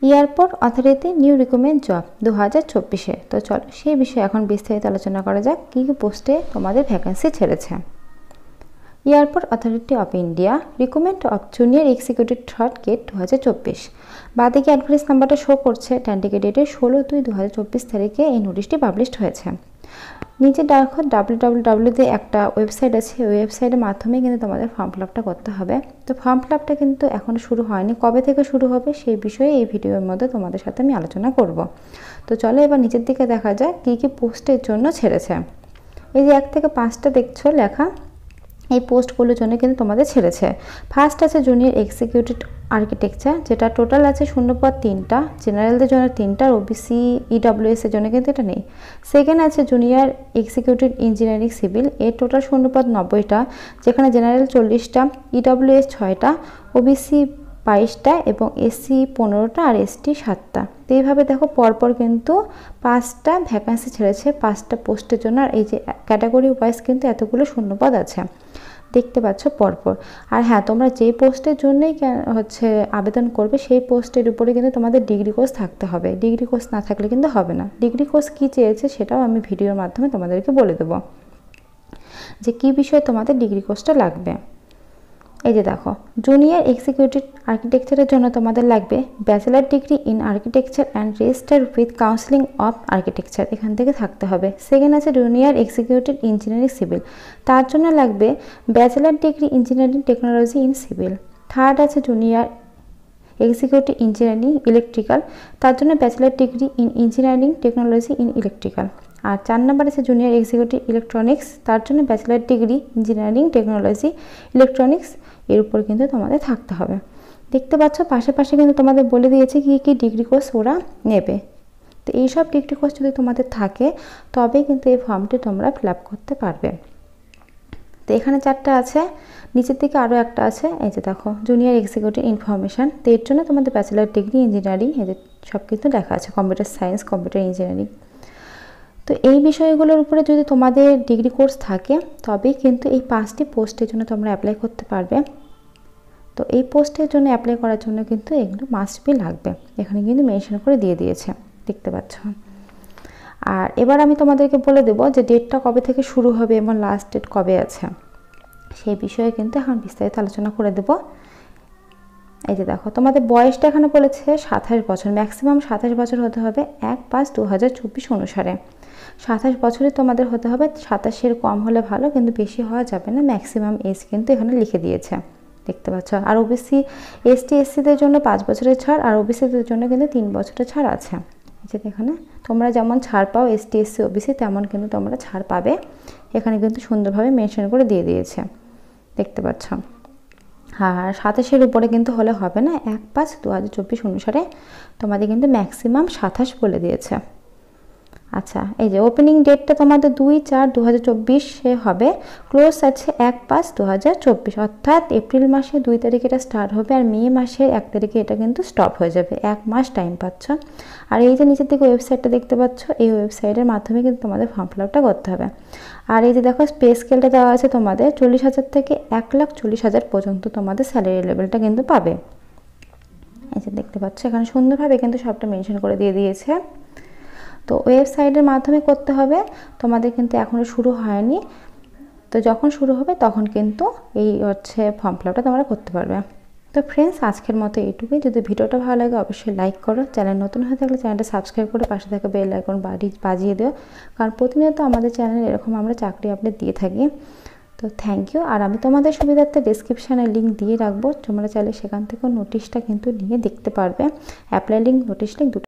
Airport authority new recruitment job 2024-এ। তো চলো সেই বিষয়ে এখন বিস্তারিত আলোচনা করা যাক কী কী পোস্টে তোমাদের ভ্যাকেন্সি ছেড়েছে। Airport authority of India recruitment of junior executive third grade 2024। বাদিকে অ্যাডভার্টাইজ নাম্বারটা শো করছে, ট্যান্টিকে ডেটে 16/2/2024 তারিখে এই নোটিশটি পাবলিশড হয়েছে। নিচে দেখো www তে একটা ওয়েবসাইট আছে, ওই ওয়েবসাইটের মাধ্যমে কিন্তু তোমাদের ফর্ম ফিল আপটা করতে হবে। তো ফর্ম ফিল আপটা কিন্তু এখনও শুরু হয়নি, কবে থেকে শুরু হবে সেই বিষয়ে এই ভিডিওর মধ্যে তোমাদের সাথে আমি আলোচনা করব। তো চলো এবার নিচের দিকে দেখা যায় কী কী পোস্টের জন্য ছেড়েছে। এই যে 1 থেকে 5টা দেখছো লেখা, এই পোস্টগুলোর জন্য কিন্তু তোমাদের ছেড়েছে। ফার্স্ট আছে জুনিয়র এক্সিকিউটিভ আর্কিটেকচার, যেটা টোটাল আছে শূন্যপদ 3টা, জেনারেলদের জন্য 3টা, ওবিসি ইডব্লিউএস এর জন্য কিন্তু এটা নেই। সেকেন্ড আছে জুনিয়র এক্সিকিউটিভ ইঞ্জিনিয়ারিং সিভিল, এর টোটাল শূন্যপদ 90টা, যেখানে জেনারেল 40টা, ইডব্লিউএস 6টা, ওবিসি 22টা এবং এসসি 15টা আর এসটি 7টা। তো এইভাবে দেখো পরপর কিন্তু 5টা ভ্যাকেন্সি ছেড়েছে 5টা পোস্টের জন্য। আর এই যে ক্যাটাগরি ওয়াইজ কিন্তু এতগুলো শূন্যপদ আছে, দেখতে পাচ্ছ পরপর। আর হ্যাঁ, তোমরা যেই পোস্টের জন্যই আবেদন করবে সেই পোস্টের উপরে কিন্তু তোমাদের ডিগ্রি কোর্স থাকতে হবে, ডিগ্রি কোর্স না থাকলে কিন্তু হবে না। ডিগ্রি কোর্স কী চেয়েছে সেটাও আমি ভিডিওর মাধ্যমে তোমাদেরকে বলে দেবো যে কী বিষয়ে তোমাদের ডিগ্রি কোর্সটা লাগবে। এই যে দেখো, জুনিয়র এক্সিকিউটিভ আর্কিটেকচারের জন্য তোমাদের লাগবে bachelor degree in architecture and register with counselling of architecture, এখান থেকে থাকতে হবে। সেকেন্ড আছে জুনিয়র এক্সিকিউটিভ ইঞ্জিনিয়ারিং সিভিল, তার জন্য লাগবে bachelor degree engineering technology in civil. Third আছে জুনিয়র এক্সিকিউটিভ ইঞ্জিনিয়ারিং ইলেকট্রিক্যাল, তার জন্য bachelor degree in engineering technology in electrical. আর 4 নম্বর আছে জুনিয়র এক্সিকিউটিভ ইলেকট্রনিক্স, তার জন্য bachelor degree engineering technology electronics, এর উপর কিন্তু তোমাদের থাকতে হবে। দেখতে পাচ্ছ পাশে কিন্তু তোমাদের বলে দিয়েছে কী কী ডিগ্রি কোর্স ওরা নেবে। তো এইসব ডিগ্রি কোর্স যদি তোমাদের থাকে তবেই কিন্তু এই ফর্মটি তোমরা ফিল আপ করতে পারবে। তো এখানে 4টা আছে, নিচের দিকে আরও একটা আছে, এই যে দেখো জুনিয়র এক্সিকিউটিভ ইনফরমেশান, তো এর জন্য তোমাদের ব্যাচেলার ডিগ্রি ইঞ্জিনিয়ারিং, এই যে সব কিছু লেখা আছে, কম্পিউটার সায়েন্স, কম্পিউটার ইঞ্জিনিয়ারিং। তো এই বিষয়গুলোর উপরে যদি তোমাদের ডিগ্রি কোর্স থাকে তবেই কিন্তু এই 5টি পোস্টের জন্য তোমরা অ্যাপ্লাই করতে পারবে। তো এই পোস্টের জন্য অ্যাপ্লাই করার জন্য কিন্তু এগুলো মাস্ট বি লাগবে, এখানে কিন্তু মেনশন করে দিয়ে দিয়েছে, দেখতে পাচ্ছ। আর এবার আমি তোমাদেরকে বলে দেবো যে ডেটটা কবে থেকে শুরু হবে এবং লাস্ট ডেট কবে আছে, সেই বিষয়ে কিন্তু এখন বিস্তারিত আলোচনা করে দেবো। এই যে দেখো তোমাদের বয়সটা এখানে বলেছে 27 বছর, ম্যাক্সিমাম 27 বছর হতে হবে 1/5/2024 অনুসারে। 27 বছরই তোমাদের হতে হবে, 27-এর কম হলে ভালো, কিন্তু বেশি হওয়া যাবে না। ম্যাক্সিমাম এজ কিন্তু এখানে লিখে দিয়েছে, দেখতে পাচ্ছ। আর ওবিসি এসটি এসসিদের জন্য 5 বছরের ছাড়, আর ওবিসিদের জন্য কিন্তু 3 বছরের ছাড় আছে। যে এখানে তোমরা যেমন ছাড় পাও এসটি এসসি ওবিসি, তেমন কিন্তু তোমরা ছাড় পাবে, এখানে কিন্তু সুন্দরভাবে মেনশন করে দিয়ে দিয়েছে, দেখতে পাচ্ছ। আর 27-এর উপরে কিন্তু হলে হবে না, 1/5/2024 অনুসারে তোমাদের কিন্তু ম্যাক্সিমাম 27 বলে দিয়েছে। আচ্ছা, এই যে ওপেনিং ডেটটা তোমাদের 2/4/2024 হবে, ক্লোজ আছে 1/5/2024, অর্থাৎ এপ্রিল মাসে 2 তারিখে এটা স্টার্ট হবে আর মে মাসের 1 তারিখে এটা কিন্তু স্টপ হয়ে যাবে, 1 মাস টাইম পাচ্ছ। আর এই যে নিচের দিকে ওয়েবসাইটটা দেখতে পাচ্ছ, এই ওয়েবসাইটের মাধ্যমে কিন্তু তোমাদের ফর্ম ফিল আপটা করতে হবে। আর এই যে দেখো পে স্কেলটা দেওয়া আছে তোমাদের 40,000 থেকে 1,40,000 পর্যন্ত তোমাদের স্যালারি লেভেলটা কিন্তু পাবে। এই যে দেখতে পাচ্ছ এখানে সুন্দরভাবে কিন্তু সবটা মেনশন করে দিয়ে দিয়েছে। তো ওয়েবসাইটের মাধ্যমে করতে হবে, তোমাদের কিন্তু এখনও শুরু হয়নি। তো যখন শুরু হবে তখন কিন্তু এই ফর্ম ফিল আপটা তোমরা করতে পারবে। তো ফ্রেন্ডস, আজকের মতো এইটুকুই। যদি ভিডিওটা ভালো লাগে অবশ্যই লাইক করো, চ্যানেল নতুন হয়ে থাকলে চ্যানেলটা সাবস্ক্রাইব করে পাশে থাকা বেল আইকন বাজিয়ে দিও, কারণ প্রতিনিয়ত আমাদের চ্যানেলে এরকম আমরা চাকরি আপডেট দিয়ে থাকি। তো থ্যাংক ইউ। আর আমি তোমাদের সুবিধার্থে ডেসক্রিপশানে লিঙ্ক দিয়ে রাখবো, তোমরা চাইলে সেখান থেকেও নোটিশটা কিন্তু নিয়ে দেখতে পারবে, অ্যাপ্লাই লিঙ্ক, নোটিশ লিঙ্ক দুটো